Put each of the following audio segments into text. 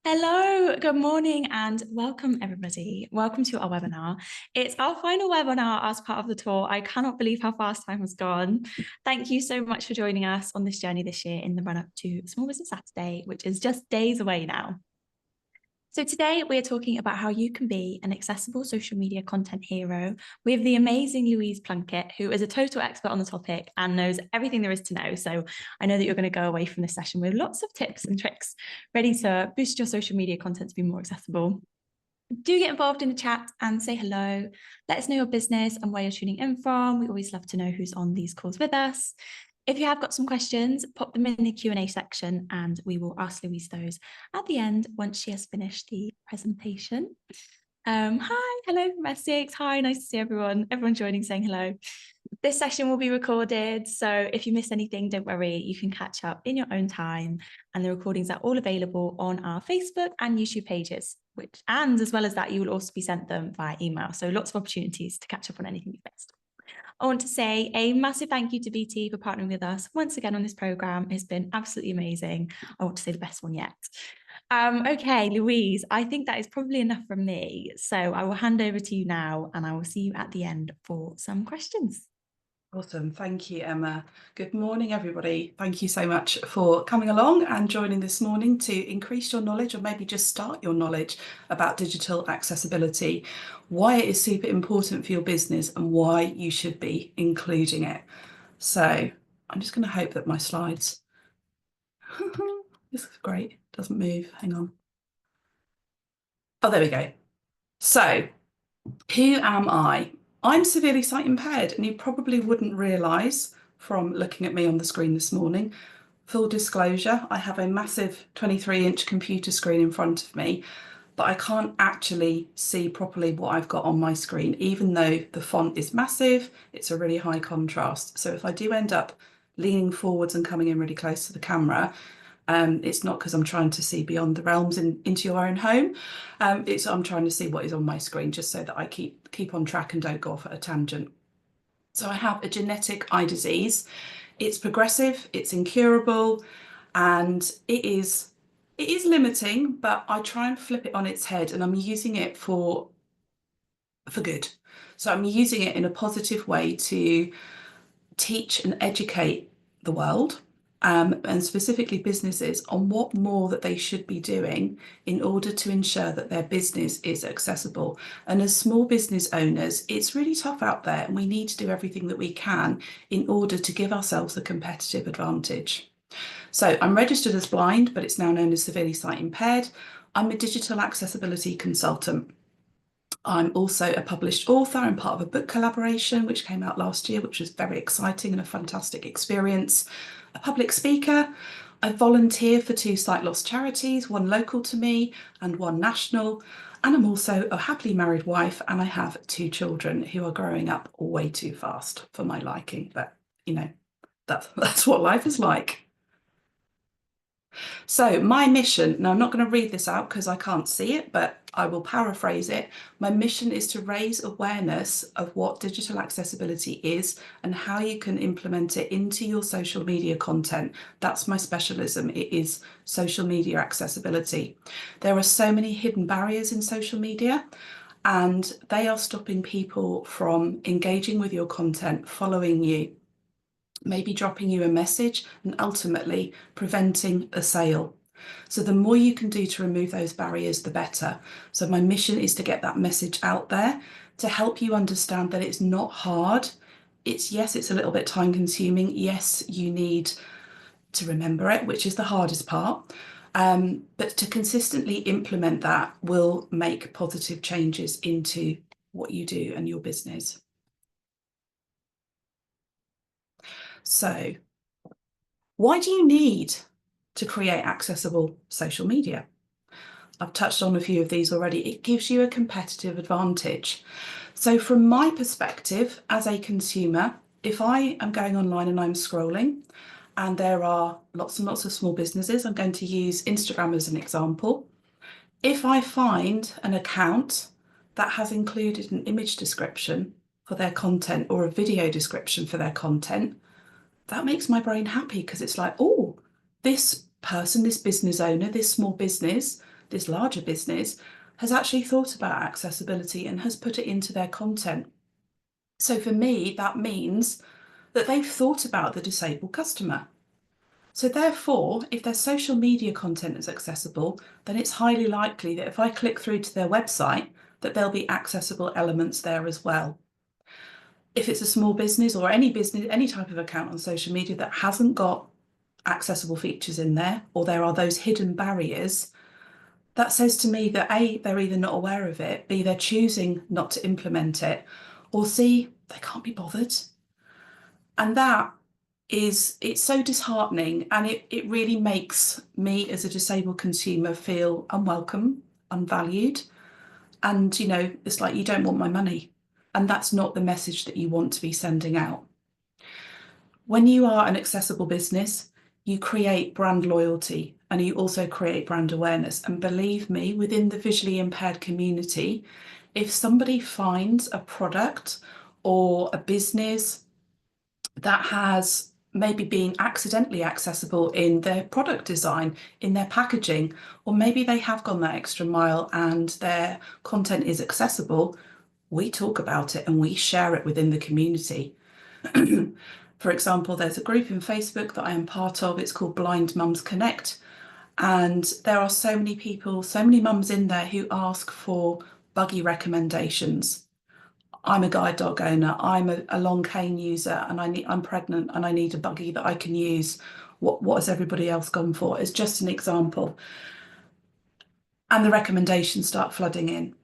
Hello, good morning, and welcome everybody. Welcome to our webinar. It's our final webinar as part of the tour. I cannot believe how fast time has gone. Thank you so much for joining us on this journey this year in the run up to Small Business Saturday, which is just days away now. So today we're talking about how you can be an accessible social media content hero with the amazing Louise Plunkett, who is a total expert on the topic and knows everything there is to know. So I know that you're going to go away from this session with lots of tips and tricks ready to boost your social media content to be more accessible. Do get involved in the chat and say hello. Let us know your business and where you're tuning in from. We always love to know who's on these calls with us. If you have got some questions, pop them in the Q&A section and we will ask Louise those at the end once she has finished the presentation. Hi, hello from Essex. Hi, nice to see everyone. Everyone joining, saying hello. This session will be recorded, so if you miss anything, don't worry, you can catch up in your own time, and the recordings are all available on our Facebook and YouTube pages, and as well as that, you will also be sent them via email, so lots of opportunities to catch up on anything you've missed. I want to say a massive thank you to BT for partnering with us once again on this programme. It's been absolutely amazing. I want to say the best one yet. Okay, Louise, I think that is probably enough from me. So I will hand over to you now and I will see you at the end for some questions. Awesome. Thank you, Emma. Good morning, everybody. Thank you so much for coming along and joining this morning to increase your knowledge or maybe just start your knowledge about digital accessibility, why it is super important for your business and why you should be including it. So I'm just going to hope that my slides, this is great, doesn't move, hang on. Oh, there we go. So who am I? I'm severely sight impaired, and you probably wouldn't realise from looking at me on the screen this morning. Full disclosure, I have a massive 23-inch computer screen in front of me, but I can't actually see properly what I've got on my screen, even though the font is massive, it's a really high contrast. So if I do end up leaning forwards and coming in really close to the camera, it's not because I'm trying to see beyond the realms into your own home. I'm trying to see what is on my screen just so that I keep on track and don't go off at a tangent. So I have a genetic eye disease. It's progressive, it's incurable, and it is limiting, but I try and flip it on its head, and I'm using it for good. So I'm using it in a positive way to teach and educate the world, and specifically businesses, on what more that they should be doing in order to ensure that their business is accessible. And as small business owners, it's really tough out there, and we need to do everything that we can in order to give ourselves a competitive advantage. So I'm registered as blind, but it's now known as severely sight impaired. I'm a digital accessibility consultant. I'm also a published author and part of a book collaboration which came out last year, which was very exciting and a fantastic experience. A public speaker. I volunteer for 2 sight loss charities, one local to me and one national. And I'm also a happily married wife, and I have 2 children who are growing up way too fast for my liking. But, you know, that's what life is like. So my mission, now I'm not going to read this out because I can't see it, but I will paraphrase it. My mission is to raise awareness of what digital accessibility is and how you can implement it into your social media content. That's my specialism. It is social media accessibility. There are so many hidden barriers in social media, and they are stopping people from engaging with your content, following you, maybe dropping you a message, and ultimately preventing a sale. So the more you can do to remove those barriers, the better. So my mission is to get that message out there to help you understand that it's not hard. Yes, it's a little bit time consuming. Yes, you need to remember it, which is the hardest part. But to consistently implement that will make positive changes into what you do and your business. So why do you need to create accessible social media? I've touched on a few of these already. It gives you a competitive advantage. So from my perspective as a consumer, if I am going online and I'm scrolling and there are lots and lots of small businesses, I'm going to use Instagram as an example. If I find an account that has included an image description for their content or a video description for their content, that makes my brain happy because it's like, oh, this person, this business owner, this small business this larger business has actually thought about accessibility and has put it into their content. So for me, that means that they've thought about the disabled customer. So therefore, if their social media content is accessible, then it's highly likely that if I click through to their website, that there'll be accessible elements there as well. If it's a small business or any business, any type of account on social media that hasn't got accessible features in there, or there are those hidden barriers, that says to me that A, they're either not aware of it, B, they're choosing not to implement it, or C, they can't be bothered. And that is, it's so disheartening, and it really makes me as a disabled consumer feel unwelcome, unvalued. And, you know, it's like, you don't want my money. And that's not the message that you want to be sending out. When you are an accessible business, you create brand loyalty and you also create brand awareness. And believe me, within the visually impaired community, if somebody finds a product or a business that has maybe been accidentally accessible in their product design, in their packaging, or maybe they have gone that extra mile and their content is accessible, we talk about it and we share it within the community. For example, there's a group in Facebook that I am part of. It's called Blind Mums Connect. And there are so many people, so many mums in there who ask for buggy recommendations. I'm a guide dog owner, I'm a long cane user, and I'm pregnant and I need a buggy that I can use. What has everybody else gone for? It's just an example. And the recommendations start flooding in.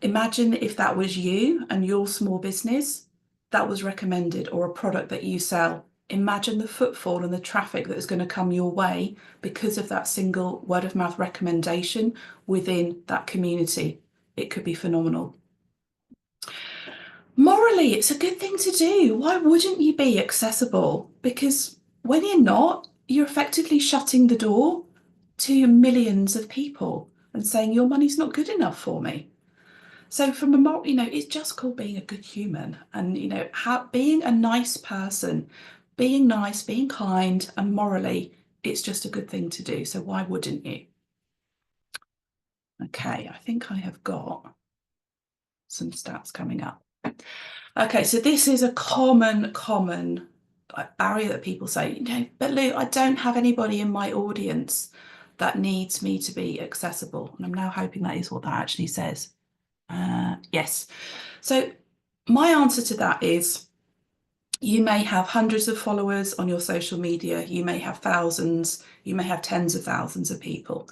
Imagine if that was you and your small business that was recommended, or a product that you sell. Imagine the footfall and the traffic that is going to come your way because of that single word of mouth recommendation within that community. It could be phenomenal. Morally, it's a good thing to do. Why wouldn't you be accessible? Because when you're not, you're effectively shutting the door to millions of people and saying your money's not good enough for me. So from a moral, you know, it's just called being a good human, and, you know, being a nice person, being nice, being kind, and morally, it's just a good thing to do. So why wouldn't you? Okay, I think I have got some stats coming up. Okay, so this is a common barrier that people say, you know, but Lou, I don't have anybody in my audience that needs me to be accessible. And I'm now hoping that is what that actually says. Yes. So my answer to that is, you may have hundreds of followers on your social media, you may have thousands, you may have tens of thousands of people.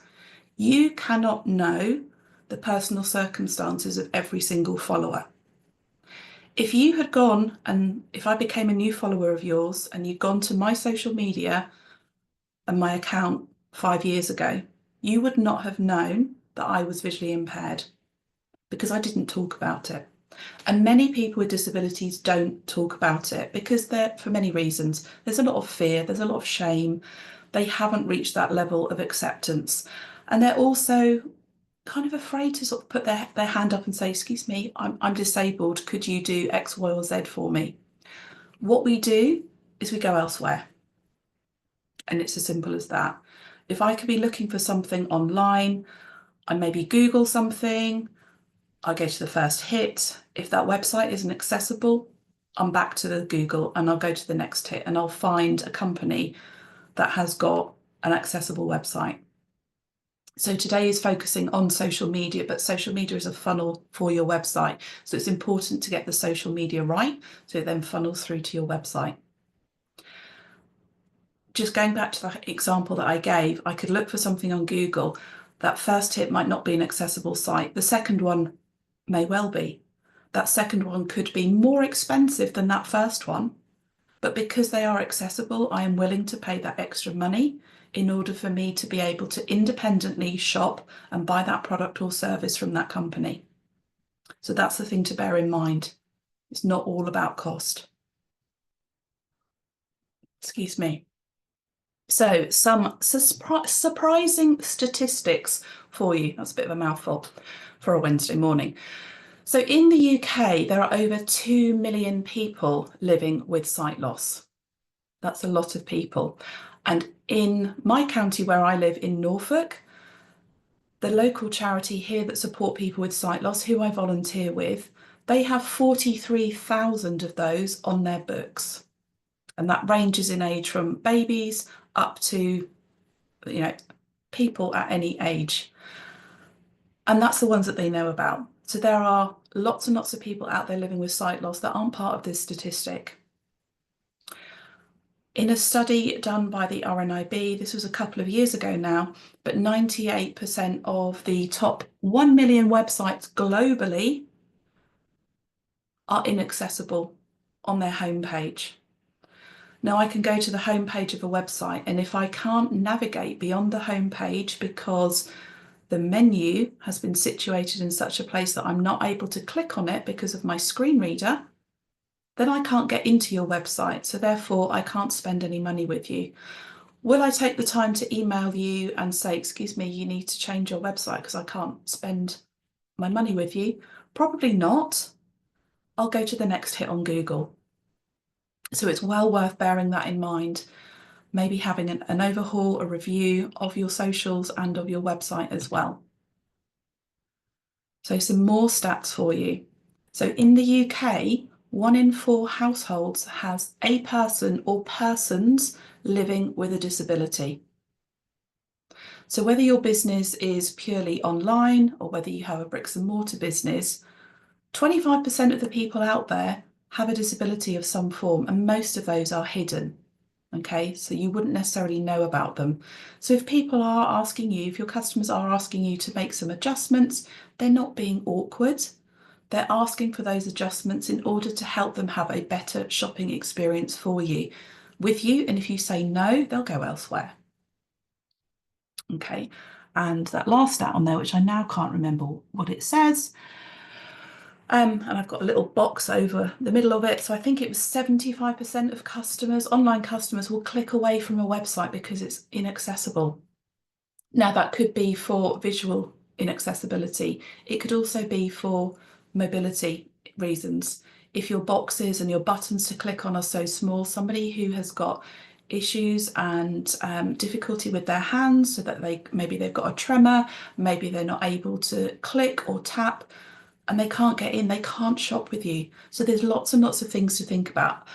You cannot know the personal circumstances of every single follower. If you had gone, and if I became a new follower of yours and you'd gone to my social media and my account 5 years ago, you would not have known that I was visually impaired, because I didn't talk about it. And many people with disabilities don't talk about it because for many reasons. There's a lot of fear, there's a lot of shame. They haven't reached that level of acceptance. And they're also kind of afraid to sort of put their hand up and say, excuse me, I'm disabled, could you do X, Y, or Z for me? What we do is we go elsewhere. And it's as simple as that. If I could be looking for something online, I maybe Google something, I go to the first hit. If that website isn't accessible, I'm back to the Google and I'll go to the next hit and I'll find a company that has got an accessible website. So today is focusing on social media, but social media is a funnel for your website. So it's important to get the social media right, so it then funnels through to your website. Just going back to the example that I gave, I could look for something on Google. That first hit might not be an accessible site. The second one may well be. That second one could be more expensive than that first one, but because they are accessible, I am willing to pay that extra money in order for me to be able to independently shop and buy that product or service from that company. So that's the thing to bear in mind. It's not all about cost. Excuse me. So some surprising statistics for you. That's a bit of a mouthful for a Wednesday morning. So in the UK, there are over 2 million people living with sight loss. That's a lot of people. And in my county where I live in Norfolk, The local charity here that support people with sight loss, who I volunteer with, they have 43,000 of those on their books. And that ranges in age from babies up to, people at any age. And that's the ones that they know about. So there are lots and lots of people out there living with sight loss that aren't part of this statistic. In a study done by the RNIB, this was a couple of years ago now, but 98% of the top 1 million websites globally are inaccessible on their homepage. Now I can go to the homepage of a website, and if I can't navigate beyond the homepage because the menu has been situated in such a place that I'm not able to click on it because of my screen reader, then I can't get into your website. So therefore I can't spend any money with you. Will I take the time to email you and say, excuse me, you need to change your website because I can't spend my money with you? Probably not. I'll go to the next hit on Google. So it's well worth bearing that in mind. Maybe having an overhaul, a review of your socials and of your website as well. So some more stats for you. So in the UK, 1 in 4 households has a person or persons living with a disability. So whether your business is purely online or whether you have a bricks and mortar business, 25% of the people out there have a disability of some form, and most of those are hidden. Okay, so you wouldn't necessarily know about them. So if people are asking you, if your customers are asking you to make some adjustments, they're not being awkward. They're asking for those adjustments in order to help them have a better shopping experience with you. And if you say no, they'll go elsewhere. Okay, and that last stat on there, which I now can't remember what it says, and I've got a little box over the middle of it. So I think it was 75% of customers, online customers, will click away from a website because it's inaccessible. Now that could be for visual inaccessibility. It could also be for mobility reasons. If your boxes and your buttons to click on are so small, somebody who has got issues and difficulty with their hands, so that maybe they've got a tremor, maybe they're not able to click or tap, and they can't get in, they can't shop with you. So there's lots and lots of things to think about.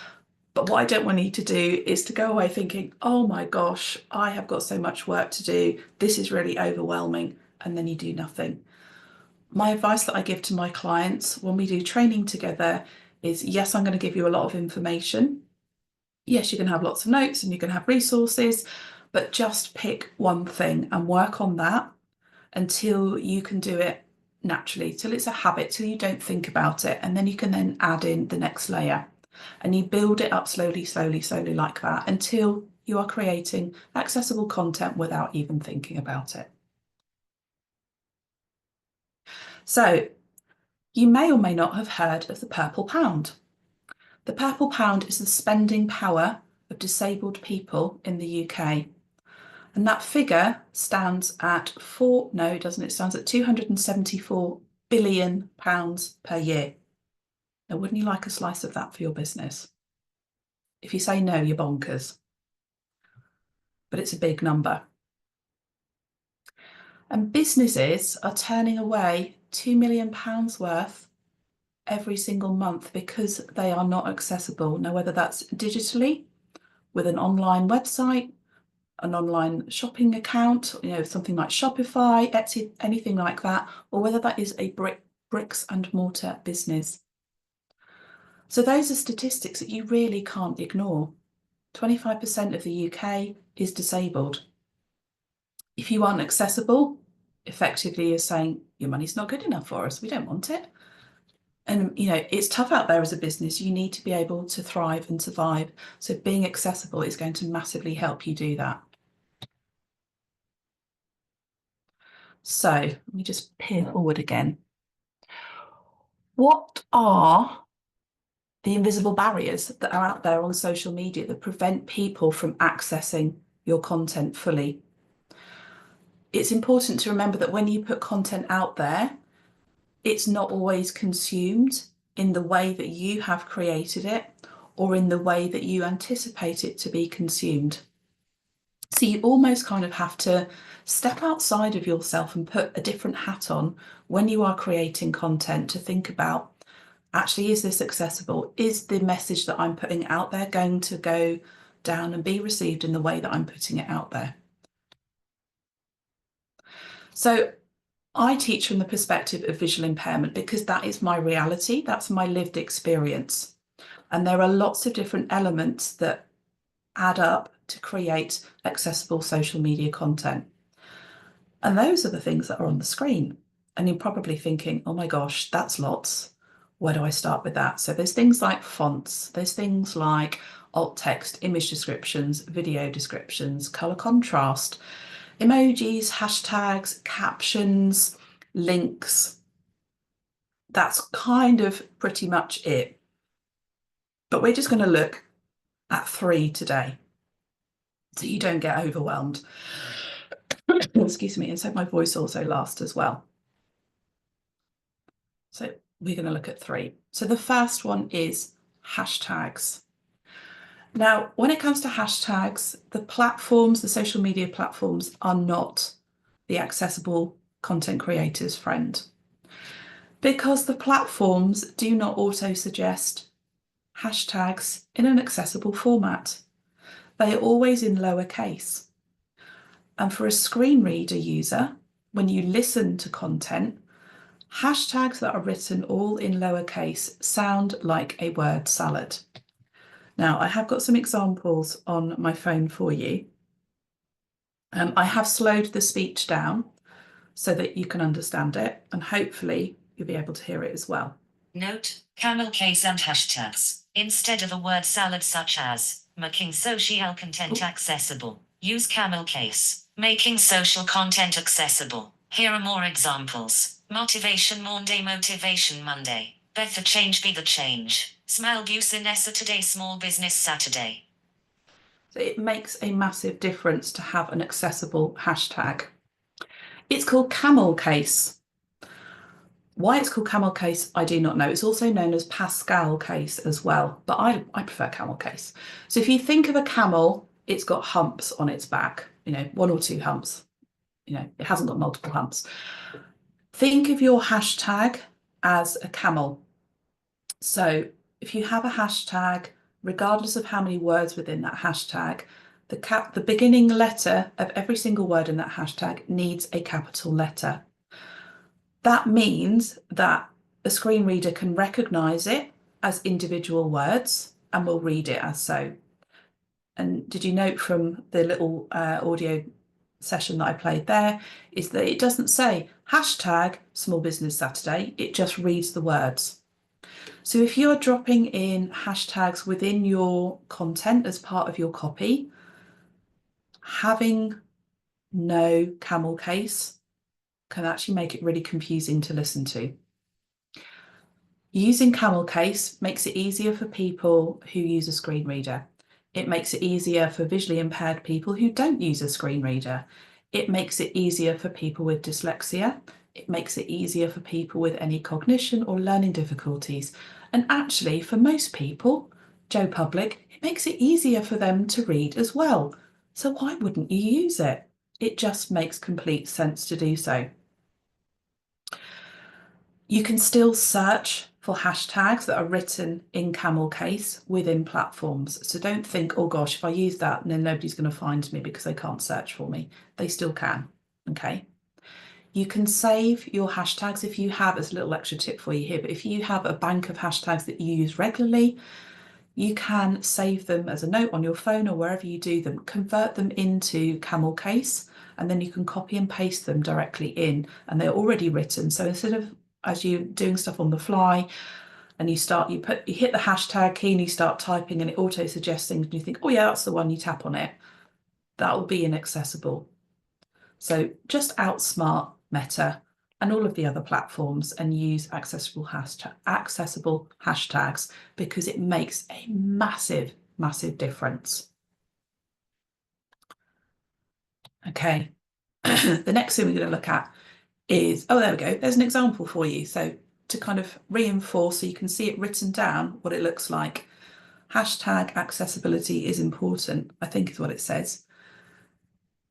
But what I don't want you to do is to go away thinking, oh my gosh, I have got so much work to do. This is really overwhelming. And then you do nothing. My advice that I give to my clients when we do training together is, yes, I'm going to give you a lot of information. Yes, you can have lots of notes and you can have resources, but just pick one thing and work on that until you can do it naturally, till it's a habit, till you don't think about it. And then you can then add in the next layer. And you build it up slowly, slowly, slowly like that until you are creating accessible content without even thinking about it. So you may or may not have heard of the Purple Pound. The Purple Pound is the spending power of disabled people in the UK. And that figure stands at it stands at £274 billion per year. Now, wouldn't you like a slice of that for your business? If you say no, you're bonkers. But it's a big number. And businesses are turning away £2 million worth every single month because they are not accessible. Now, whether that's digitally with an online website, an online shopping account, something like Shopify, Etsy, anything like that, or whether that is a bricks and mortar business. So those are statistics that you really can't ignore. 25% of the UK is disabled. If you aren't accessible, effectively you're saying your money's not good enough for us, we don't want it. And it's tough out there as a business. You need to be able to thrive and survive. So being accessible is going to massively help you do that. So let me just peer forward again. What are the invisible barriers that are out there on social media that prevent people from accessing your content fully? It's important to remember that when you put content out there, it's not always consumed in the way that you have created it or in the way that you anticipate it to be consumed. So you almost kind of have to step outside of yourself and put a different hat on when you are creating content to think about, actually, is this accessible? Is the message that I'm putting out there going to go down and be received in the way that I'm putting it out there? So I teach from the perspective of visual impairment because that is my reality, that's my lived experience. And there are lots of different elements that add up to create accessible social media content. And those are the things that are on the screen. And you're probably thinking, oh my gosh, that's lots. Where do I start with that? So there's things like fonts, there's things like alt text, image descriptions, video descriptions, color contrast, emojis, hashtags, captions, links. That's kind of pretty much it. But we're just going to look at 3 today, so you don't get overwhelmed. Excuse me, and so my voice also lasts as well. So we're going to look at 3. So the first one is hashtags. Now, when it comes to hashtags, the platforms, the social media platforms, are not the accessible content creator's friend, because the platforms do not auto-suggest hashtags in an accessible format. They are always in lowercase. And for a screen reader user, when you listen to content, hashtags that are written all in lowercase sound like a word salad. Now, I have got some examples on my phone for you. I have slowed the speech down so that you can understand it, and hopefully you'll be able to hear it as well. Note, camel case and hashtags. Instead of a word salad such as, making social content accessible, use camel case. Making social content accessible. Here are more examples. Motivation Monday, Motivation Monday. Bet the change be the change. Smile Business today, Small Business Saturday. So it makes a massive difference to have an accessible hashtag. It's called camel case. Why it's called camel case, I do not know. It's also known as Pascal case as well, but I prefer camel case. So if you think of a camel, it's got humps on its back, 1 or 2 humps. It hasn't got multiple humps. Think of your hashtag as a camel. So if you have a hashtag, regardless of how many words within that hashtag, the beginning letter of every single word in that hashtag needs a capital letter. That means that a screen reader can recognize it as individual words and will read it as so. And did you note from the little audio session that I played there is that it doesn't say hashtag Small Business Saturday, it just reads the words. So if you're dropping in hashtags within your content as part of your copy, having no camel case can actually make it really confusing to listen to. Using camel case makes it easier for people who use a screen reader. It makes it easier for visually impaired people who don't use a screen reader. It makes it easier for people with dyslexia. It makes it easier for people with any cognition or learning difficulties. And actually, for most people, Joe Public, it makes it easier for them to read as well. So why wouldn't you use it? It just makes complete sense to do so. You can still search for hashtags that are written in camel case within platforms. So don't think, oh gosh, if I use that, then nobody's going to find me because they can't search for me. They still can, okay? You can save your hashtags if you have, as a little extra tip for you here, but if you have a bank of hashtags that you use regularly, you can save them as a note on your phone or wherever you do them, convert them into camel case, and then you can copy and paste them directly in, and they're already written. So instead of, as you're doing stuff on the fly and you hit the hashtag key and you start typing and it auto suggests things and you think, oh yeah, that's the one, you tap on it, that will be inaccessible. So just outsmart Meta and all of the other platforms and use accessible hashtags because it makes a massive, massive difference. Okay, the next thing we're going to look at is, oh, there we go. There's an example for you. So to kind of reinforce so you can see it written down, what it looks like. Hashtag accessibility is important, I think is what it says.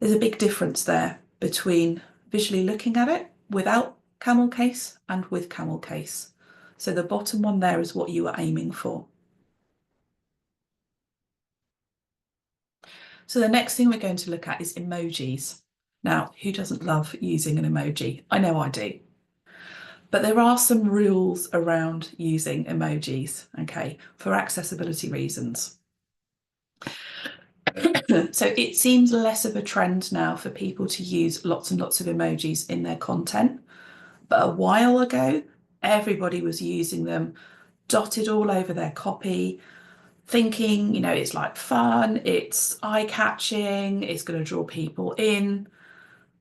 There's a big difference there between visually looking at it without camel case and with camel case. So the bottom one there is what you are aiming for. So the next thing we're going to look at is emojis. Now, who doesn't love using an emoji? I know I do. But there are some rules around using emojis, okay, for accessibility reasons. So it seems less of a trend now for people to use lots and lots of emojis in their content. But a while ago, everybody was using them dotted all over their copy, thinking, you know, it's like fun, it's eye-catching, it's going to draw people in.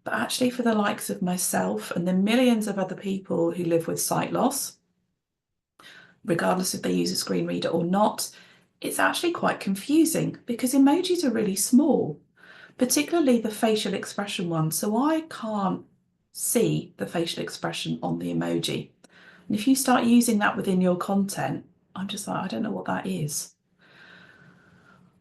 But actually, for the likes of myself and the millions of other people who live with sight loss, regardless if they use a screen reader or not, it's actually quite confusing because emojis are really small, particularly the facial expression one. So I can't see the facial expression on the emoji. And if you start using that within your content, I'm just like, I don't know what that is.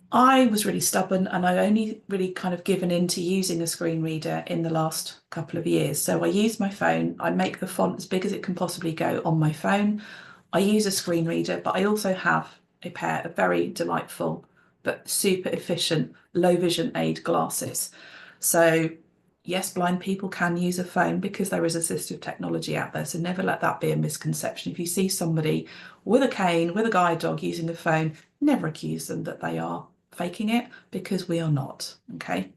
I was really stubborn and I only really kind of given in to using a screen reader in the last couple of years. So I use my phone, I make the font as big as it can possibly go on my phone. I use a screen reader, but I also have a pair of very delightful but super efficient low vision aid glasses. So yes, blind people can use a phone because there is assistive technology out there. So never let that be a misconception. If you see somebody with a cane, with a guide dog using a phone, never accuse them that they are faking it, because we are not, okay?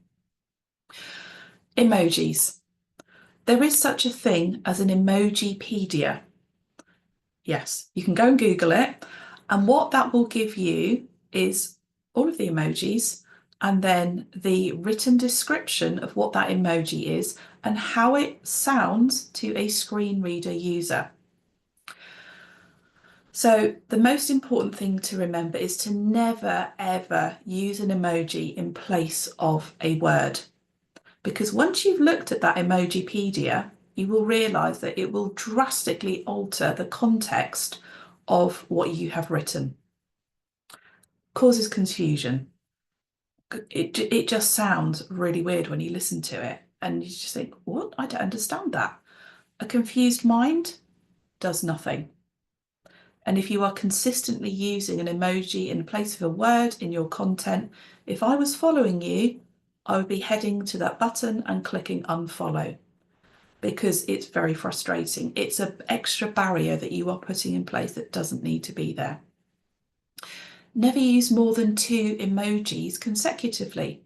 Emojis. There is such a thing as an Emojipedia. Yes, you can go and Google it. And what that will give you is all of the emojis and then the written description of what that emoji is and how it sounds to a screen reader user. So the most important thing to remember is to never, ever use an emoji in place of a word. Because once you've looked at that Emojipedia, you will realise that it will drastically alter the context of what you have written. Causes confusion. It just sounds really weird when you listen to it and you just think, what? I don't understand that. A confused mind does nothing. And if you are consistently using an emoji in place of a word in your content, if I was following you, I would be heading to that button and clicking unfollow because it's very frustrating. It's an extra barrier that you are putting in place that doesn't need to be there. Never use more than 2 emojis consecutively.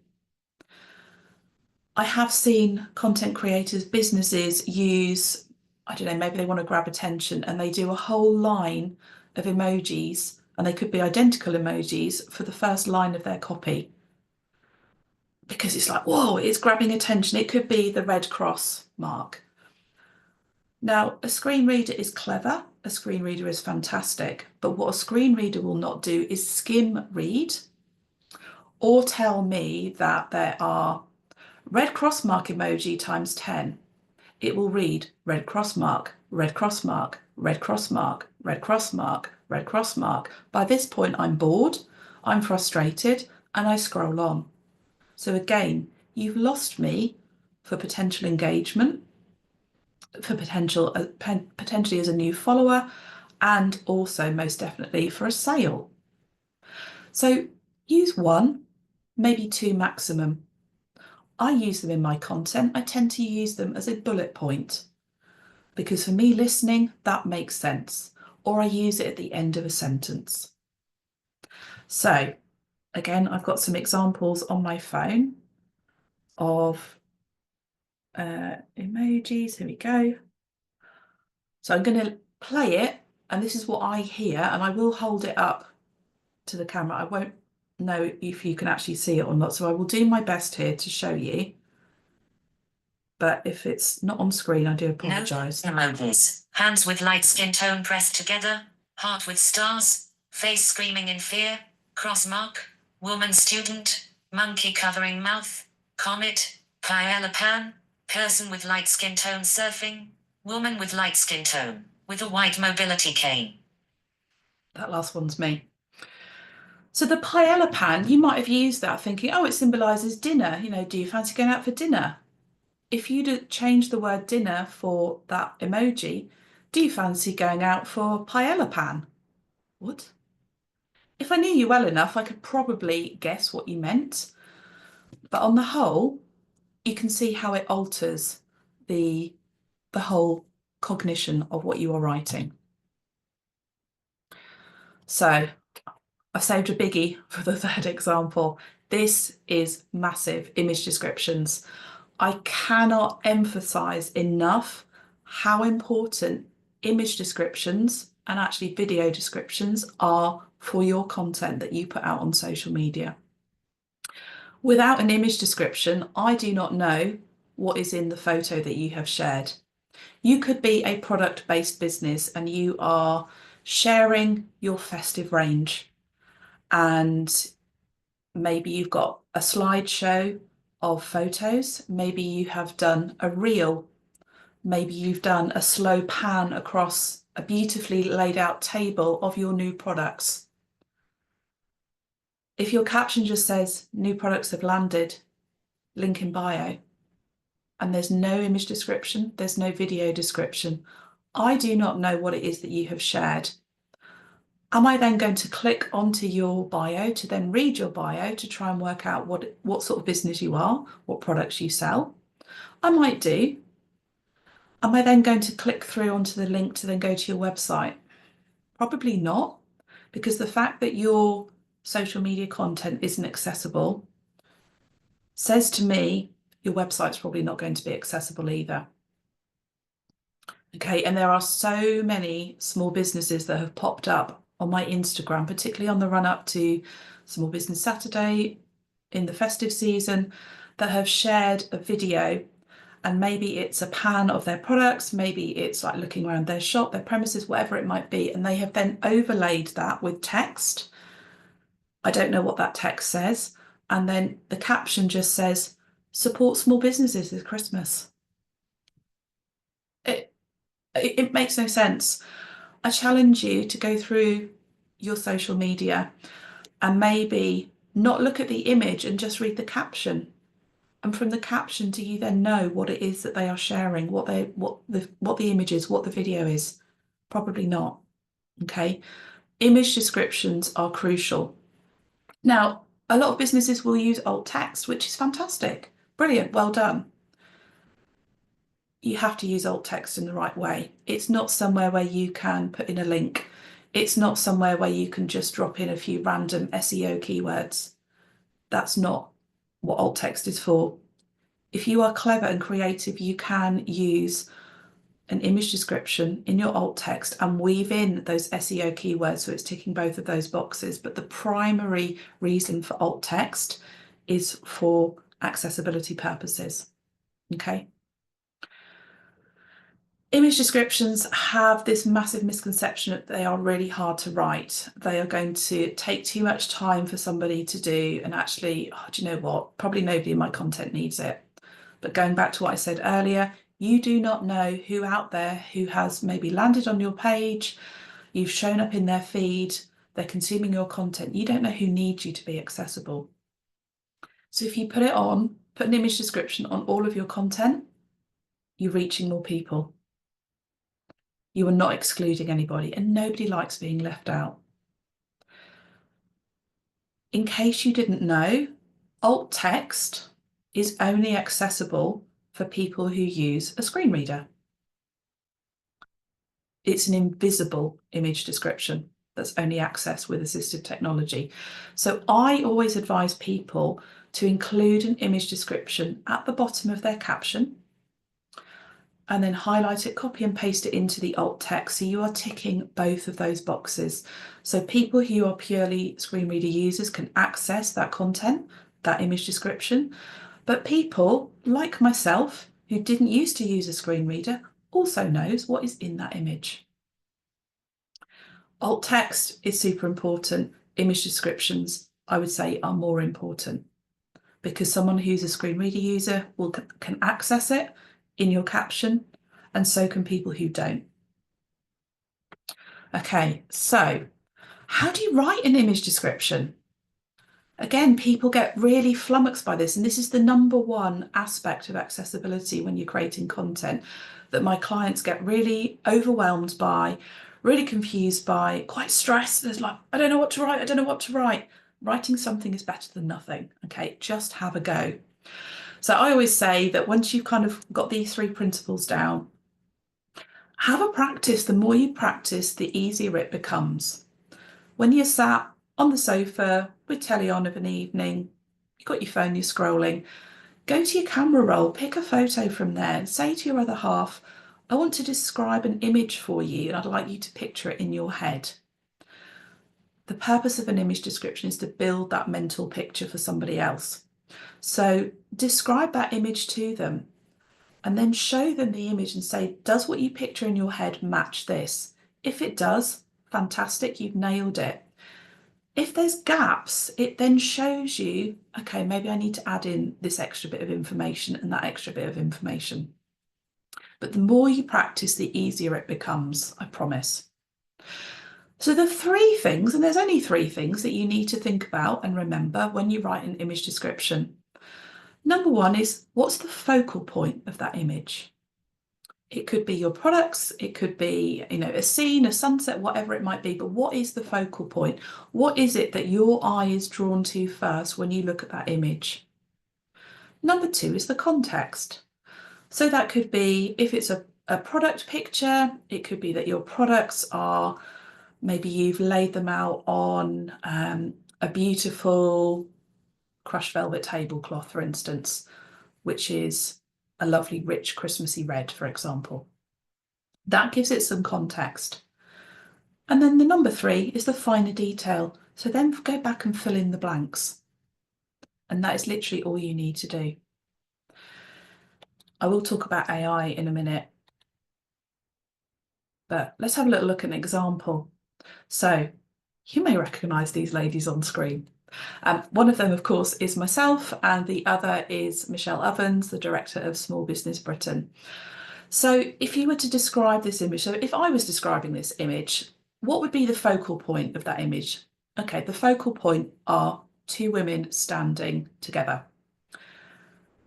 I have seen content creators, businesses use, I don't know, maybe they want to grab attention and they do a whole line of emojis, and they could be identical emojis for the first line of their copy. Because it's like, whoa, it's grabbing attention. It could be the red cross mark. Now, a screen reader is clever. A screen reader is fantastic. But what a screen reader will not do is skim read or tell me that there are red cross mark emoji times 10. It will read red cross mark, red cross mark, red cross mark, red cross mark, red cross mark. By this point, I'm bored, I'm frustrated, and I scroll on. So again, you've lost me for potential engagement, for potentially as a new follower, and also most definitely for a sale. So use 1, maybe 2 maximum. I use them in my content. I tend to use them as a bullet point because for me listening, that makes sense. Or I use it at the end of a sentence. So again, I've got some examples on my phone of emojis. Here we go. So I'm going to play it, and this is what I hear, and I will hold it up to the camera. I won't know if you can actually see it or not, so I will do my best here to show you. But if it's not on screen, I do apologise. No emojis. Hands with light skin tone pressed together. Heart with stars. Face screaming in fear. Cross mark. Woman student. Monkey covering mouth. Comet. Paella pan. Person with light skin tone surfing. Woman with light skin tone. With a white mobility cane. That last one's me. So the paella pan, you might have used that thinking, oh, it symbolises dinner. You know, do you fancy going out for dinner? If you'd change the word dinner for that emoji, do you fancy going out for paella pan? What? If I knew you well enough, I could probably guess what you meant. But on the whole, you can see how it alters the whole cognition of what you are writing. So I've saved a biggie for the third example. This is massive, image descriptions. I cannot emphasize enough how important image descriptions and actually video descriptions are for your content that you put out on social media. Without an image description, I do not know what is in the photo that you have shared. You could be a product-based business and you are sharing your festive range, and maybe you've got a slideshow of photos, maybe you have done a reel, maybe you've done a slow pan across a beautifully laid out table of your new products. If your caption just says new products have landed, link in bio, and there's no image description, there's no video description, I do not know what it is that you have shared. Am I then going to click onto your bio to then read your bio to try and work out what sort of business you are, what products you sell? I might do. Am I then going to click through onto the link to then go to your website? Probably not, because the fact that your social media content isn't accessible says to me your website's probably not going to be accessible either. Okay, and there are so many small businesses that have popped up on my Instagram, particularly on the run up to Small Business Saturday in the festive season, that have shared a video, and maybe it's a pan of their products, maybe it's like looking around their shop, their premises, whatever it might be, and they have then overlaid that with text. I don't know what that text says. And then the caption just says, support small businesses this Christmas. It makes no sense. I challenge you to go through your social media and maybe not look at the image and just read the caption. And from the caption, do you then know what it is that they are sharing, what the image is, what the video is? Probably not. Okay. Image descriptions are crucial. Now, a lot of businesses will use alt text, which is fantastic. Brilliant. Well done. You have to use alt text in the right way. It's not somewhere where you can put in a link. It's not somewhere where you can just drop in a few random SEO keywords. That's not what alt text is for. If you are clever and creative, you can use an image description in your alt text and weave in those SEO keywords so it's ticking both of those boxes. But the primary reason for alt text is for accessibility purposes. Okay. Image descriptions have this massive misconception that they are really hard to write. They are going to take too much time for somebody to do, and actually, do you know what? Probably nobody in my content needs it. But going back to what I said earlier, you do not know who out there who has maybe landed on your page, you've shown up in their feed, they're consuming your content. You don't know who needs you to be accessible. So if you put it on, put an image description on all of your content, you're reaching more people. You are not excluding anybody, and nobody likes being left out. In case you didn't know, alt text is only accessible for people who use a screen reader. It's an invisible image description that's only accessed with assistive technology. So I always advise people to include an image description at the bottom of their caption, and then highlight it, copy and paste it into the alt text. So you are ticking both of those boxes. So people who are purely screen reader users can access that content, that image description. But people like myself who didn't used to use a screen reader also knows what is in that image. Alt text is super important. Image descriptions, I would say, are more important, because someone who's a screen reader user can access it in your caption, and so can people who don't. Okay, so how do you write an image description? Again, people get really flummoxed by this, and this is the number one aspect of accessibility when you're creating content that my clients get really overwhelmed by, really confused by, quite stressed. There's like, I don't know what to write, I don't know what to write. Writing something is better than nothing, okay? Just have a go. So I always say that once you've kind of got these 3 principles down, have a practice. The more you practice, the easier it becomes. When you're sat on the sofa with telly on of an evening, you've got your phone, you're scrolling, go to your camera roll, pick a photo from there and say to your other half, I want to describe an image for you and I'd like you to picture it in your head. The purpose of an image description is to build that mental picture for somebody else. So describe that image to them and then show them the image and say, does what you picture in your head match this? If it does, fantastic, you've nailed it. If there's gaps, it then shows you, okay, maybe I need to add in this extra bit of information and that extra bit of information. But the more you practice, the easier it becomes, I promise. So the 3 things, and there's only 3 things that you need to think about and remember when you write an image description. Number 1 is, what's the focal point of that image? It could be your products, it could be, you know, a scene, a sunset, whatever it might be, but what is the focal point? What is it that your eye is drawn to first when you look at that image? Number 2 is the context. So that could be, if it's a product picture, it could be that your products are, maybe you've laid them out on a beautiful crushed velvet tablecloth, for instance, which is a lovely, rich, Christmassy red, for example. That gives it some context. And then the number 3 is the finer detail. So then go back and fill in the blanks. And that is literally all you need to do. I will talk about AI in a minute, but let's have a little look at an example. So you may recognise these ladies on screen. One of them, of course, is myself, and the other is Michelle Ovens, the Director of Small Business Britain. So if you were to describe this image, so if I was describing this image, what would be the focal point of that image? Okay, the focal point are 2 women standing together.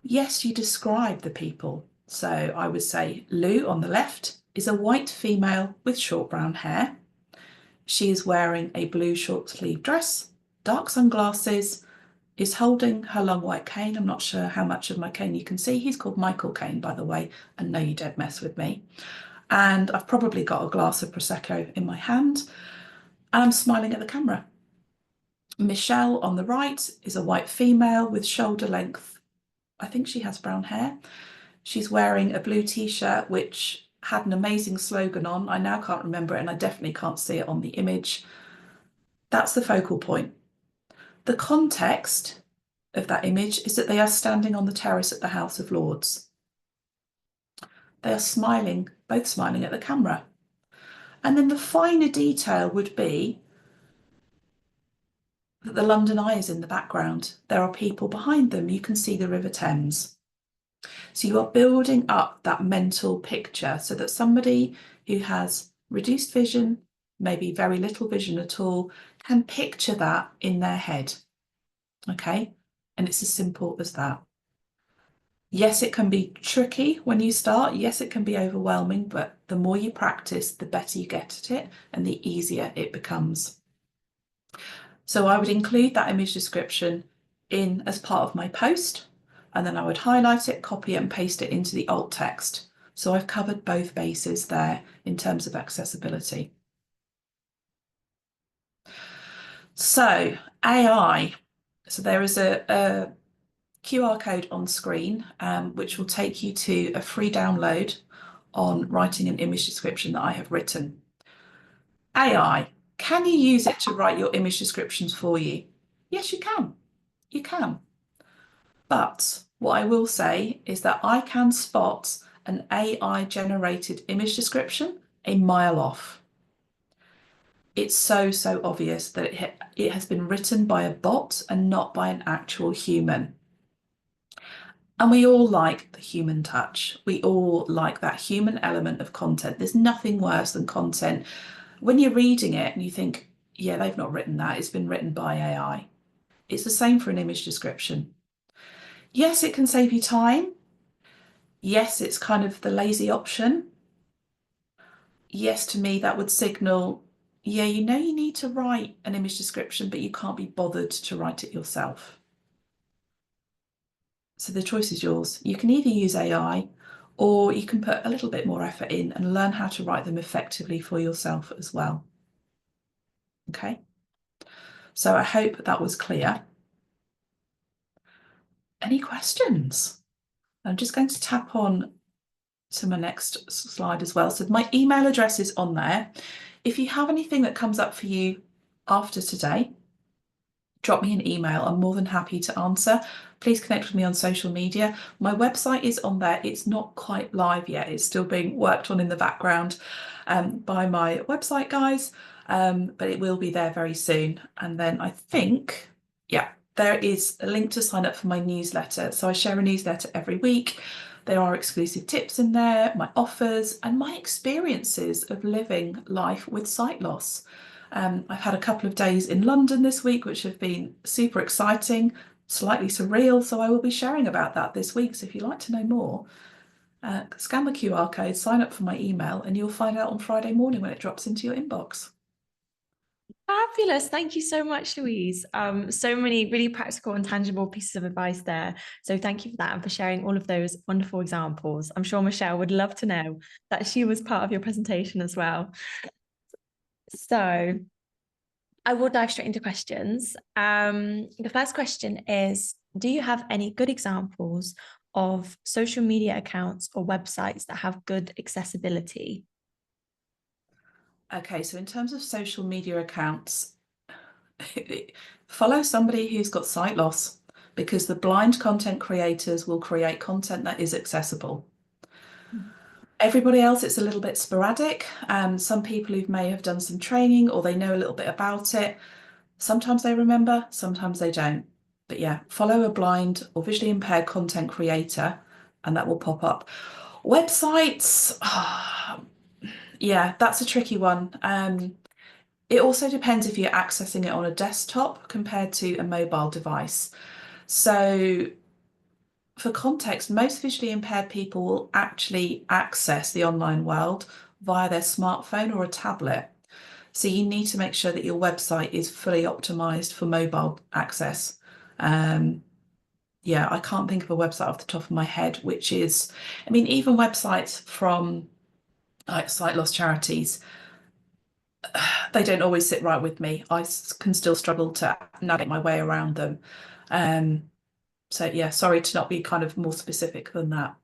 Yes, you describe the people. So I would say Lou on the left is a white female with short brown hair. She is wearing a blue short sleeve dress, dark sunglasses, is holding her long white cane. I'm not sure how much of my cane you can see. He's called Michael Caine, by the way, and no, you don't mess with me. And I've probably got a glass of Prosecco in my hand, and I'm smiling at the camera. Michelle on the right is a white female with shoulder length, I think she has brown hair. She's wearing a blue t-shirt, which had an amazing slogan on. I now can't remember it, and I definitely can't see it on the image. That's the focal point. The context of that image is that they are standing on the terrace at the House of Lords. They are smiling, both smiling at the camera. And then the finer detail would be that the London Eye is in the background. There are people behind them. You can see the River Thames. So you are building up that mental picture so that somebody who has reduced vision, maybe very little vision at all, can picture that in their head. Okay? And it's as simple as that. Yes, it can be tricky when you start. Yes, it can be overwhelming, but the more you practice, the better you get at it and the easier it becomes. So I would include that image description in as part of my post, and then I would highlight it, copy it and paste it into the alt text. So I've covered both bases there in terms of accessibility. So AI. So there is a QR code on screen, which will take you to a free download on writing an image description that I have written. AI, can you use it to write your image descriptions for you? Yes, you can. You can. But what I will say is that I can spot an AI generated image description a mile off. It's so obvious that it has been written by a bot and not by an actual human. And we all like the human touch. We all like that human element of content. There's nothing worse than content when you're reading it and you think, yeah, they've not written that. It's been written by AI. It's the same for an image description. Yes, it can save you time. Yes, it's kind of the lazy option. Yes, to me, that would signal, yeah, you know you need to write an image description, but you can't be bothered to write it yourself. So the choice is yours. You can either use AI or you can put a little bit more effort in and learn how to write them effectively for yourself as well. Okay. So I hope that was clear. Any questions? I'm just going to tap on to my next slide as well. So my email address is on there. If you have anything that comes up for you after today, drop me an email. I'm more than happy to answer. Please connect with me on social media. My website is on there. It's not quite live yet. It's still being worked on in the background by my website guys, but it will be there very soon. And then I think, yeah, there is a link to sign up for my newsletter. So I share a newsletter every week. There are exclusive tips in there, my offers, and my experiences of living life with sight loss. I've had a couple of days in London this week, which have been super exciting, slightly surreal. So I will be sharing about that this week. So if you'd like to know more, scan the QR code, sign up for my email, and you'll find out on Friday morning when it drops into your inbox. Fabulous. Thank you so much, Louise. So many really practical and tangible pieces of advice there. So thank you for that and for sharing all of those wonderful examples. I'm sure Michelle would love to know that she was part of your presentation as well. So I will dive straight into questions. The first question is, do you have any good examples of social media accounts or websites that have good accessibility? Okay, so in terms of social media accounts, follow somebody who's got sight loss, because the blind content creators will create content that is accessible. Everybody else, it's a little bit sporadic. Some people who may have done some training or they know a little bit about it, sometimes they remember, sometimes they don't. But yeah, follow a blind or visually impaired content creator and that will pop up. Websites, yeah, that's a tricky one. It also depends if you're accessing it on a desktop compared to a mobile device. So for context, most visually impaired people will actually access the online world via their smartphone or a tablet. So you need to make sure that your website is fully optimized for mobile access. Yeah, I can't think of a website off the top of my head, which is, I mean, even websites from like sight loss charities, they don't always sit right with me. I can still struggle to navigate my way around them. So yeah, sorry to not be kind of more specific than that.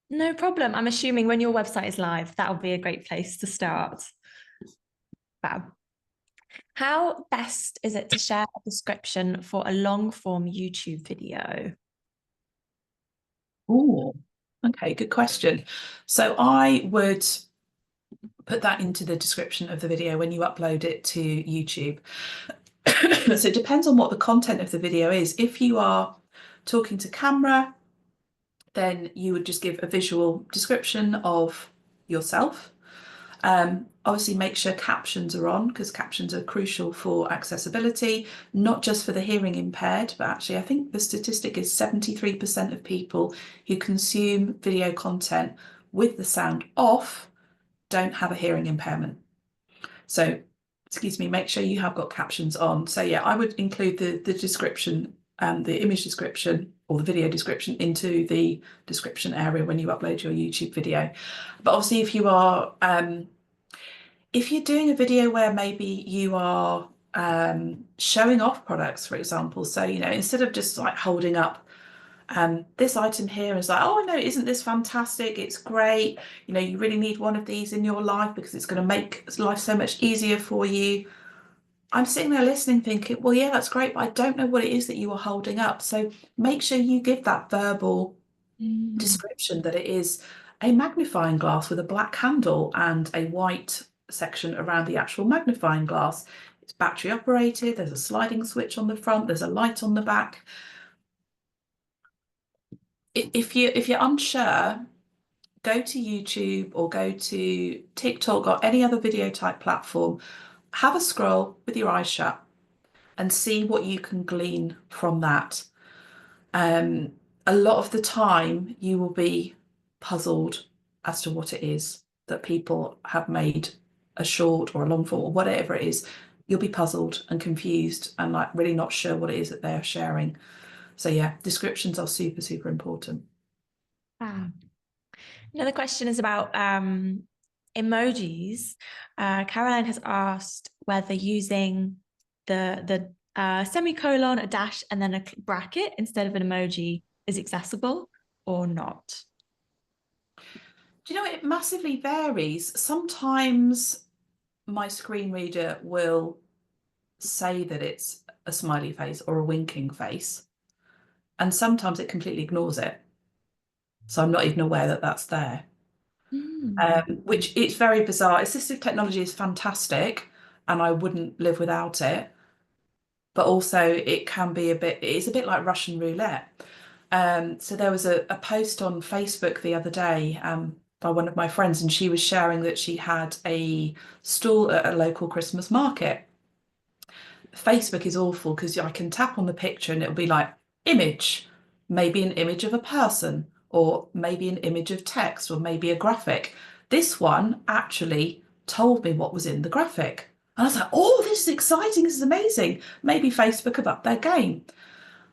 No problem. I'm assuming when your website is live, that'll be a great place to start. Fab. How best is it to share a description for a long form YouTube video? Oh, okay, good question. So I would put that into the description of the video when you upload it to YouTube. So it depends on what the content of the video is. If you are talking to camera, then you would just give a visual description of yourself. Obviously make sure captions are on, because captions are crucial for accessibility, not just for the hearing impaired, but actually I think the statistic is 73% of people who consume video content with the sound off don't have a hearing impairment. So, excuse me, make sure you have got captions on. So yeah, I would include the description, the image description or the video description into the description area when you upload your YouTube video. But obviously if you are, if you're doing a video where maybe you are showing off products, for example, so, you know, instead of just like holding up this item here is like, oh no, isn't this fantastic? It's great. You know, you really need one of these in your life because it's going to make life so much easier for you. I'm sitting there listening thinking, well, yeah, that's great, but I don't know what it is that you are holding up. So make sure you give that verbal description that it is a magnifying glass with a black handle and a white section around the actual magnifying glass. It's battery operated, there's a sliding switch on the front, there's a light on the back. If you're unsure, go to YouTube or go to TikTok or any other video type platform, have a scroll with your eyes shut and see what you can glean from that. A lot of the time you will be puzzled as to what it is that people have made a short or a long form or whatever it is. You'll be puzzled and confused and like really not sure what it is that they're sharing. So yeah, descriptions are super, super important. Wow. Another question is about emojis. Caroline has asked whether using the semicolon, a dash, and then a bracket instead of an emoji is accessible or not. Do you know, it massively varies. Sometimes my screen reader will say that it's a smiley face or a winking face, and sometimes it completely ignores it. So I'm not even aware that that's there. Which it's very bizarre. Assistive technology is fantastic and I wouldn't live without it. But also it can be it's a bit like Russian roulette. So there was a post on Facebook the other day by one of my friends, and she was sharing that she had a stall at a local Christmas market. Facebook is awful because I can tap on the picture and it'll be like image, maybe an image of a person, or maybe an image of text, or maybe a graphic. This one actually told me what was in the graphic. And I was like, oh, this is exciting. This is amazing. Maybe Facebook have upped their game.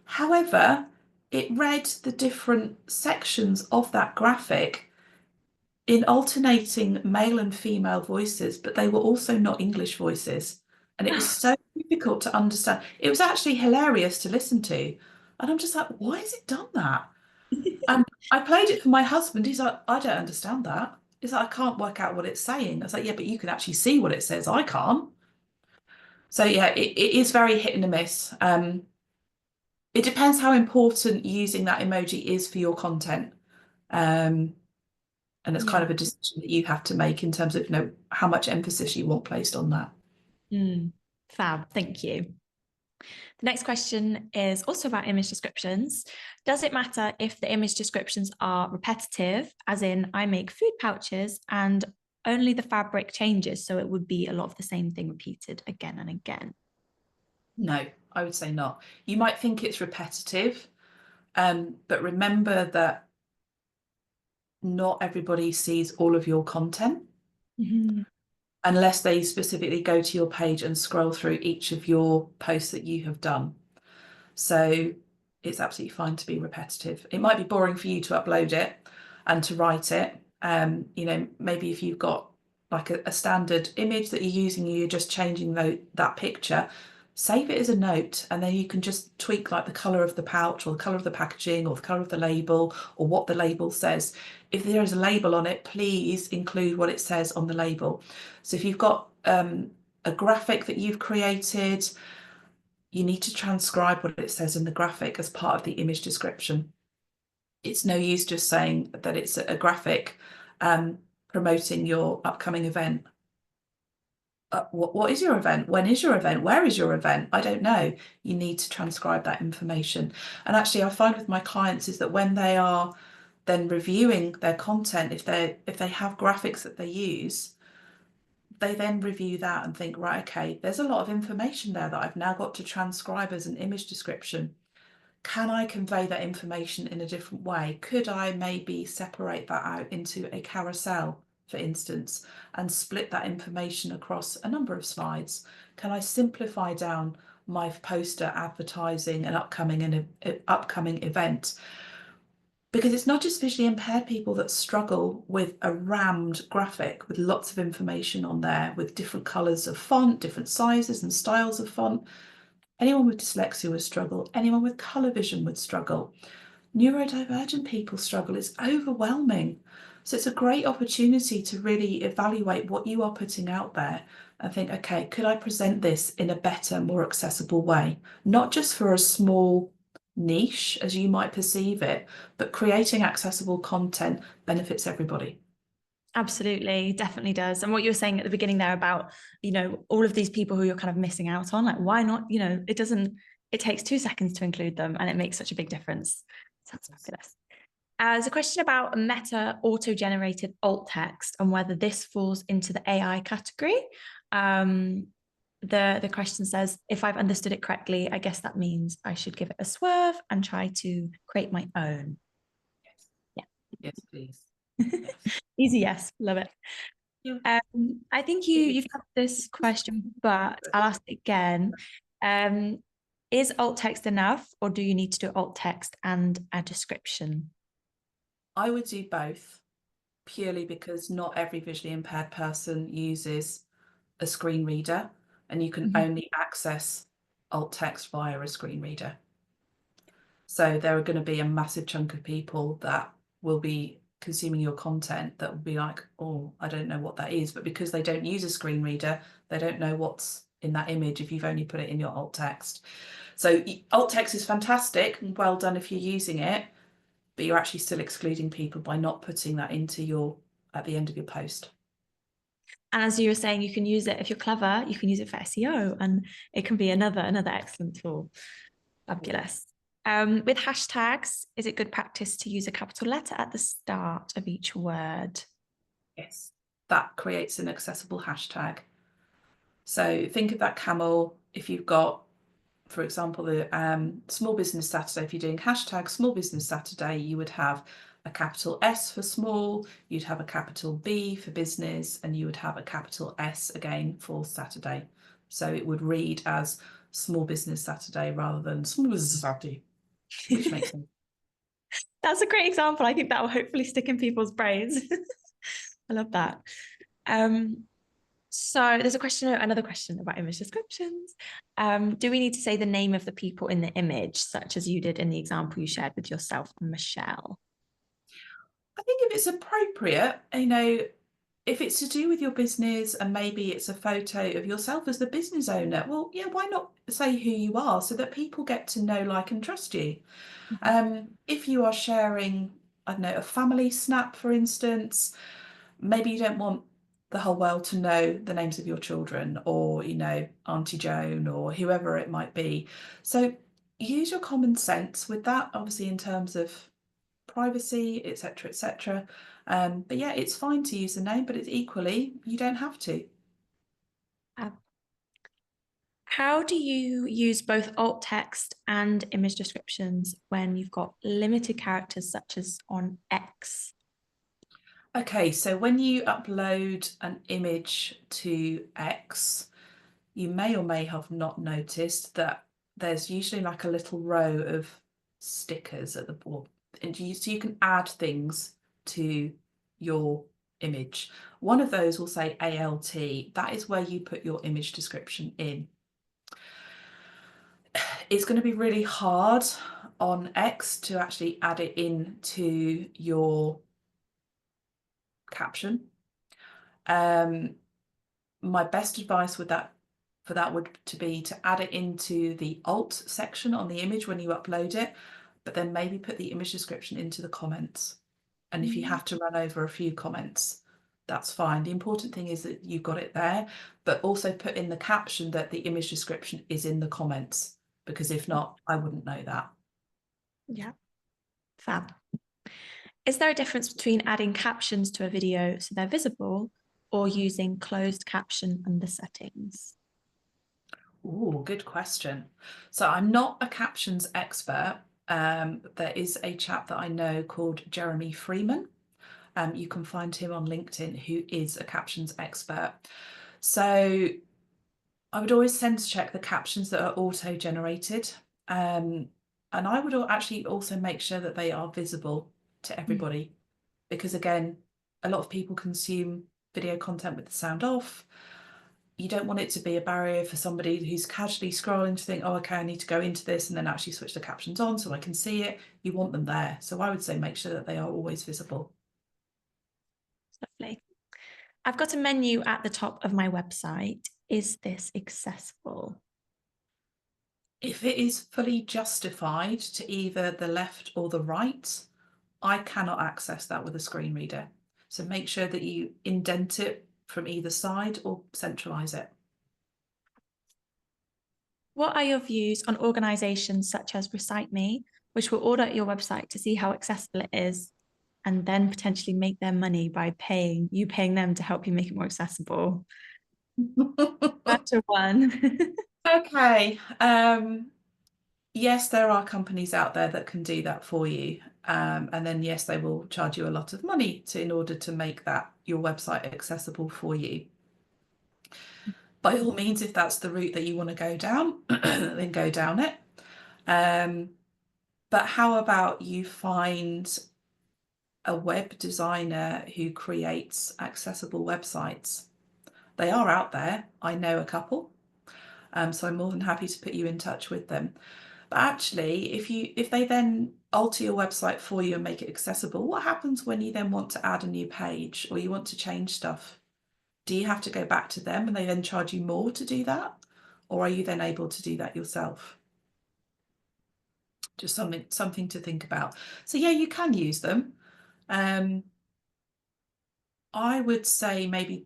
However, it read the different sections of that graphic in alternating male and female voices, but they were also not English voices. And it was so difficult to understand. It was actually hilarious to listen to. And I'm just like, why has it done that? And I played it for my husband. He's like, I don't understand that. He's like, I can't work out what it's saying. I was like, yeah, but you can actually see what it says. I can't. So yeah, it is very hit and a miss. It depends how important using that emoji is for your content. And it's kind of a decision that you have to make in terms of, how much emphasis you want placed on that. Fab, thank you. The next question is also about image descriptions. Does it matter if the image descriptions are repetitive, as in I make food pouches and only the fabric changes, so it would be a lot of the same thing repeated again and again? No, I would say not. You might think it's repetitive, but remember that not everybody sees all of your content unless they specifically go to your page and scroll through each of your posts that you have done. So it's absolutely fine to be repetitive. It might be boring for you to upload it and to write it. Maybe if you've got like a standard image that you're using, you're just changing that picture, save it as a note, and then you can just tweak like the color of the pouch or the color of the packaging or the color of the label or what the label says. If there is a label on it, please include what it says on the label. So if you've got a graphic that you've created, you need to transcribe what it says in the graphic as part of the image description. It's no use just saying that it's a graphic promoting your upcoming event. What is your event? When is your event? Where is your event? I don't know. You need to transcribe that information. And actually, I find with my clients is that when they are then reviewing their content, if they have graphics that they use, they then review that and think, right, okay, there's a lot of information there that I've now got to transcribe as an image description. Can I convey that information in a different way? Could I maybe separate that out into a carousel, for instance, and split that information across a number of slides? Can I simplify down my poster advertising an upcoming event? Because it's not just visually impaired people that struggle with a rammed graphic with lots of information on there, with different colours of font, different sizes and styles of font. Anyone with dyslexia would struggle. Anyone with colour vision would struggle. Neurodivergent people struggle. It's overwhelming. So it's a great opportunity to really evaluate what you are putting out there and think, okay, could I present this in a better, more accessible way? Not just for a small niche as you might perceive it, but creating accessible content benefits everybody. Absolutely, definitely does. And what you were saying at the beginning there about, all of these people who you're kind of missing out on, like, why not, it takes 2 seconds to include them and it makes such a big difference. Sounds fabulous. There's a question about Meta auto-generated alt text and whether this falls into the AI category. the question says, if I've understood it correctly, I guess that means I should give it a swerve and try to create my own. Yes. Yes, please. Easy, yes, love it. Yeah. I think you've had this question, but I'll ask it again. Is alt text enough, or do you need to do alt text and a description? I would do both, purely because not every visually impaired person uses a screen reader, and you can only access alt text via a screen reader. So there are going to be a massive chunk of people that will be consuming your content that will be like, oh, I don't know what that is. But because they don't use a screen reader, they don't know what's in that image if you've only put it in your alt text. So alt text is fantastic and well done if you're using it, but you're actually still excluding people by not putting that into your at the end of your post. And as you were saying, you can use it if you're clever, you can use it for SEO, and it can be another excellent tool. Fabulous. With hashtags, is it good practice to use a capital letter at the start of each word? Yes, that creates an accessible hashtag. So think of that camel. If you've got, for example, the Small Business Saturday, if you're doing hashtag Small Business Saturday, you would have a capital S for small, you'd have a capital B for business, and you would have a capital S again for Saturday. So it would read as Small Business Saturday rather than Small Business Saturday, which makes sense. That's a great example. I think that will hopefully stick in people's brains. I love that. So there's another question about image descriptions. Do we need to say the name of the people in the image, such as you did in the example you shared with yourself and Michelle? I think if it's appropriate, if it's to do with your business and maybe it's a photo of yourself as the business owner, well, yeah, why not say who you are so that people get to know, like, and trust you? If you are sharing, I don't know, a family snap, for instance, maybe you don't want the whole world to know the names of your children, or, Auntie Joan or whoever it might be. So use your common sense with that, obviously, in terms of privacy, etc., etc. But yeah, it's fine to use the name, but it's equally, you don't have to. How do you use both alt text and image descriptions when you've got limited characters, such as on X? Okay, so when you upload an image to X, you may or may have not noticed that there's usually like a little row of stickers at the bottom, so you can add things to your image. One of those will say ALT. That is where you put your image description in. It's going to be really hard on X to actually add it into your caption. My best advice for that would be to add it into the alt section on the image when you upload it, but then maybe put the image description into the comments. And if you have to run over a few comments, that's fine. The important thing is that you've got it there, but also put in the caption that the image description is in the comments, because if not, I wouldn't know that. Yeah, fab. Is there a difference between adding captions to a video so they're visible, or using closed caption under settings? Oh, good question. So I'm not a captions expert. There is a chap that I know called Jeremy Freeman. You can find him on LinkedIn, who is a captions expert. So I would always tend to check the captions that are auto-generated. And I would actually also make sure that they are visible to everybody, because again, a lot of people consume video content with the sound off. You don't want it to be a barrier for somebody who's casually scrolling to think, oh, okay, I need to go into this, and then actually switch the captions on so I can see it. You want them there. So I would say make sure that they are always visible. Lovely. I've got a menu at the top of my website. Is this accessible? If it is fully justified to either the left or the right, I cannot access that with a screen reader. So make sure that you indent it from either side or centralize it. What are your views on organizations such as Recite Me, which will audit your website to see how accessible it is, and then potentially make their money by paying them to help you make it more accessible? Chapter one. Okay. Yes, there are companies out there that can do that for you. And then yes, they will charge you a lot of money in order to make that your website accessible for you. By all means, if that's the route that you want to go down, then go down it. But how about you find a web designer who creates accessible websites? They are out there. I know a couple. So I'm more than happy to put you in touch with them. But actually, if they then alter your website for you and make it accessible, what happens when you then want to add a new page or you want to change stuff? Do you have to go back to them and they then charge you more to do that? Or are you then able to do that yourself? Just something to think about. So yeah, you can use them. I would say maybe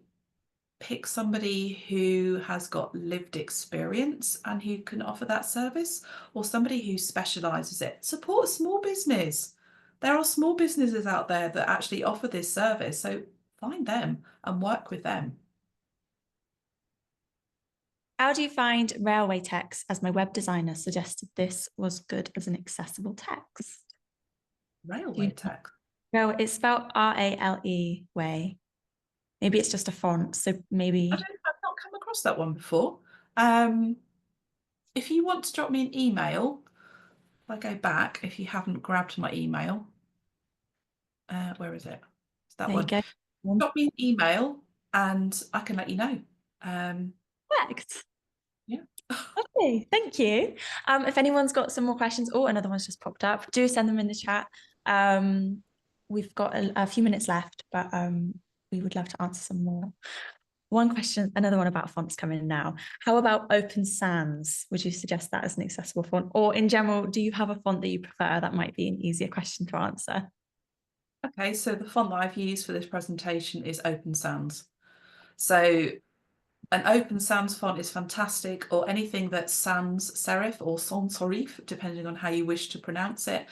pick somebody who has got lived experience and who can offer that service, or somebody who specializes it. Support a small business. There are small businesses out there that actually offer this service, so find them and work with them. How do you find railway text? As my web designer suggested this was good as an accessible text. Railway text. Rail, it's spelled R-A-L-E way. Maybe it's just a font, so maybe. I've not come across that one before. If you want to drop me an email, if I go back, if you haven't grabbed my email, where is it? It's that There one. you go. Drop me an email and I can let you know. Perfect. Yeah. Okay, thank you. If anyone's got some more questions, oh, another one's just popped up, do send them in the chat. We've got a few minutes left, but we would love to answer some more. One question, another one about fonts coming in now. How about Open Sans? Would you suggest that as an accessible font? Or in general, do you have a font that you prefer? That might be an easier question to answer. Okay, so the font that I've used for this presentation is Open Sans. So an Open Sans font is fantastic, or anything that's sans serif or sans serif, depending on how you wish to pronounce it.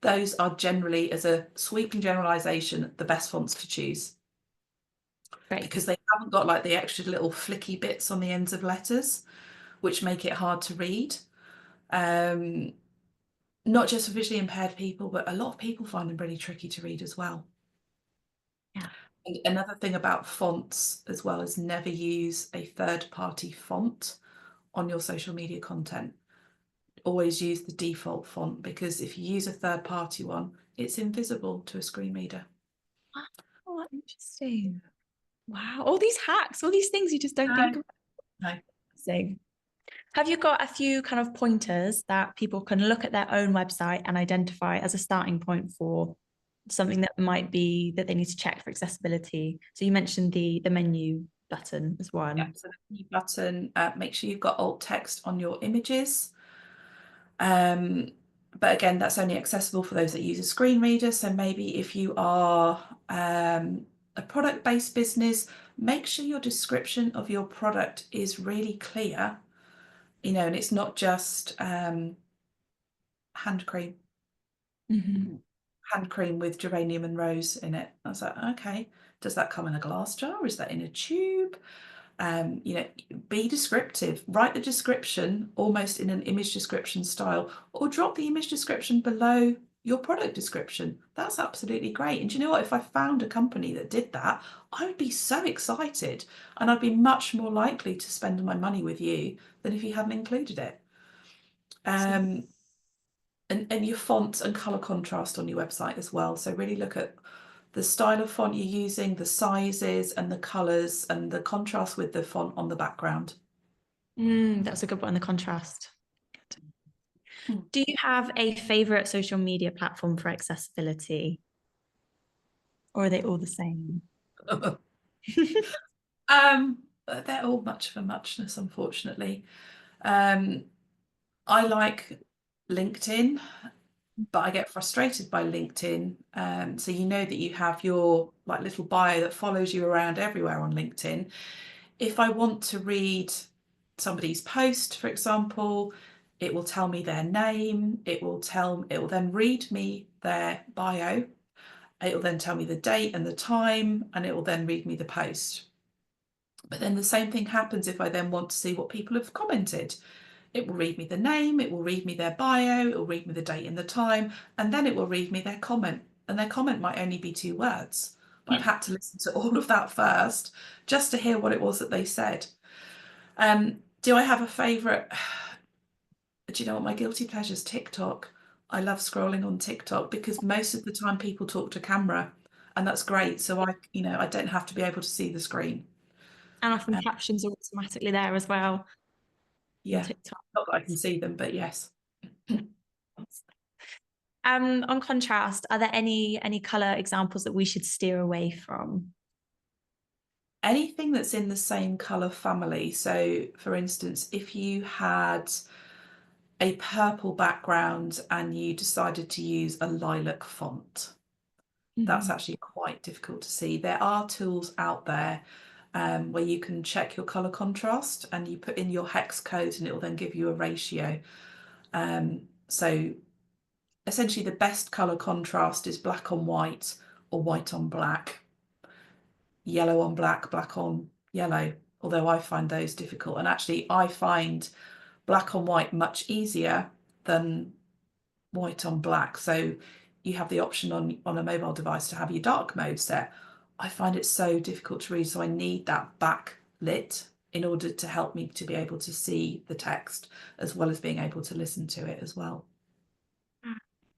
Those are generally, as a sweeping generalization, the best fonts to choose. Great. Because they haven't got like the extra little flicky bits on the ends of letters, which make it hard to read. Not just for visually impaired people, but a lot of people find them really tricky to read as well. Yeah. And another thing about fonts as well is never use a third-party font on your social media content. Always use the default font, because if you use a third-party one, it's invisible to a screen reader. Oh, interesting. Wow, all these hacks, all these things you just don't think about. No. So, have you got a few kind of pointers that people can look at their own website and identify as a starting point for something that might be that they need to check for accessibility? So you mentioned the menu button as one. Yeah, so the menu button, make sure you've got alt text on your images. But again, that's only accessible for those that use a screen reader. So maybe if you are a product-based business, make sure your description of your product is really clear, and it's not just hand cream. Hand cream with geranium and rose in it. I was like, okay, does that come in a glass jar? Is that in a tube? Be descriptive. Write the description almost in an image description style, or drop the image description below your product description. That's absolutely great. And do you know what? If I found a company that did that, I would be so excited, and I'd be much more likely to spend my money with you than if you hadn't included it. And your fonts and color contrast on your website as well. So really look at the style of font you're using, the sizes and the colors and the contrast with the font on the background. That's a good one, the contrast. Do you have a favorite social media platform for accessibility? Or are they all the same? They're all much of a muchness, unfortunately. I like LinkedIn, but I get frustrated by LinkedIn. So you know that you have your like little bio that follows you around everywhere on LinkedIn. If I want to read somebody's post, for example, it will tell me their name, it will then read me their bio, it will then tell me the date and the time, and it will then read me the post. But then the same thing happens if I then want to see what people have commented. It will read me the name, it will read me their bio, it will read me the date and the time, and then it will read me their comment. And their comment might only be 2 words. But I've had to listen to all of that first just to hear what it was that they said. Do I have a favourite? Do you know what my guilty pleasure is? TikTok. I love scrolling on TikTok because most of the time people talk to camera, and that's great. So I don't have to be able to see the screen. And often captions are automatically there as well on Yeah, TikTok. not that I can see them, but yes. On contrast, are there any colour examples that we should steer away from? Anything that's in the same colour family. So, for instance, if you had a purple background and you decided to use a lilac font, that's actually quite difficult to see. There are tools out there where you can check your colour contrast and you put in your hex code and it will then give you a ratio. So essentially the best colour contrast is black on white or white on black, yellow on black, black on yellow, although I find those difficult. And actually I find black on white much easier than white on black. So you have the option on a mobile device to have your dark mode set. I find it so difficult to read, so I need that backlit in order to help me to be able to see the text as well as being able to listen to it as well.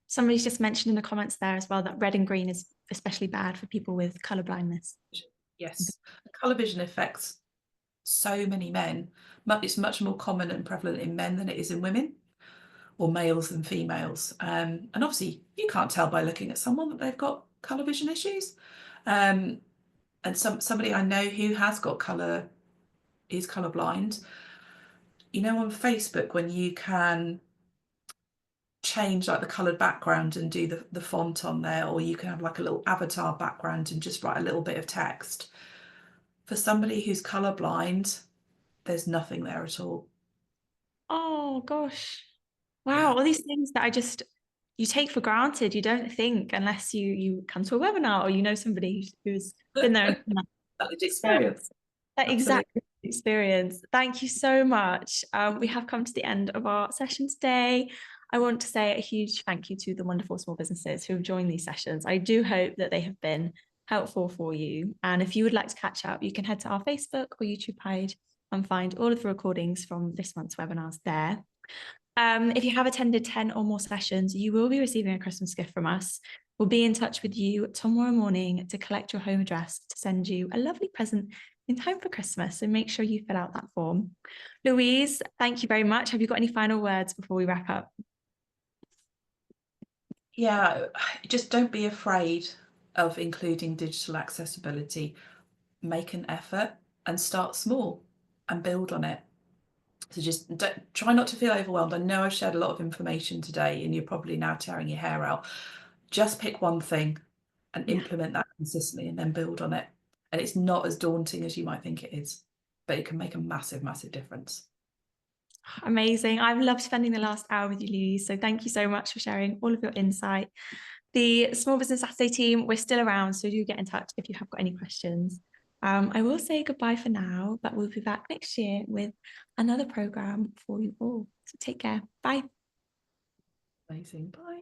Somebody's just mentioned in the comments there as well that red and green is especially bad for people with colour blindness. Yes, colour vision affects so many men. It's much more common and prevalent in men than it is in women, or males than females. And obviously you can't tell by looking at someone that they've got colour vision issues. And somebody I know who has got is colourblind. You know, on Facebook when you can change like the coloured background and do the font on there, or you can have like a little avatar background and just write a little bit of text. For somebody who's colourblind, there's nothing there at all. Oh gosh. Wow, all these things that you take for granted. You don't think unless you come to a webinar or you know somebody who's been there. That experience. That exact experience. Thank you so much. We have come to the end of our session today. I want to say a huge thank you to the wonderful small businesses who have joined these sessions. I do hope that they have been helpful for you. And if you would like to catch up, you can head to our Facebook or YouTube page and find all of the recordings from this month's webinars there. If you have attended 10 or more sessions, you will be receiving a Christmas gift from us. We'll be in touch with you tomorrow morning to collect your home address to send you a lovely present in time for Christmas. So make sure you fill out that form. Louise, thank you very much. Have you got any final words before we wrap up? Yeah, just don't be afraid of including digital accessibility. Make an effort and start small and build on it. So just try not to feel overwhelmed. I know I've shared a lot of information today and you're probably now tearing your hair out. Just pick one thing and implement that consistently and then build on it. And it's not as daunting as you might think it is, but it can make a massive, massive difference. Amazing. I've loved spending the last hour with you, Louise. So thank you so much for sharing all of your insight. The Small Business Saturday team, we're still around, so do get in touch if you have got any questions. I will say goodbye for now, but we'll be back next year with another program for you all. So take care. Bye. Amazing. Bye.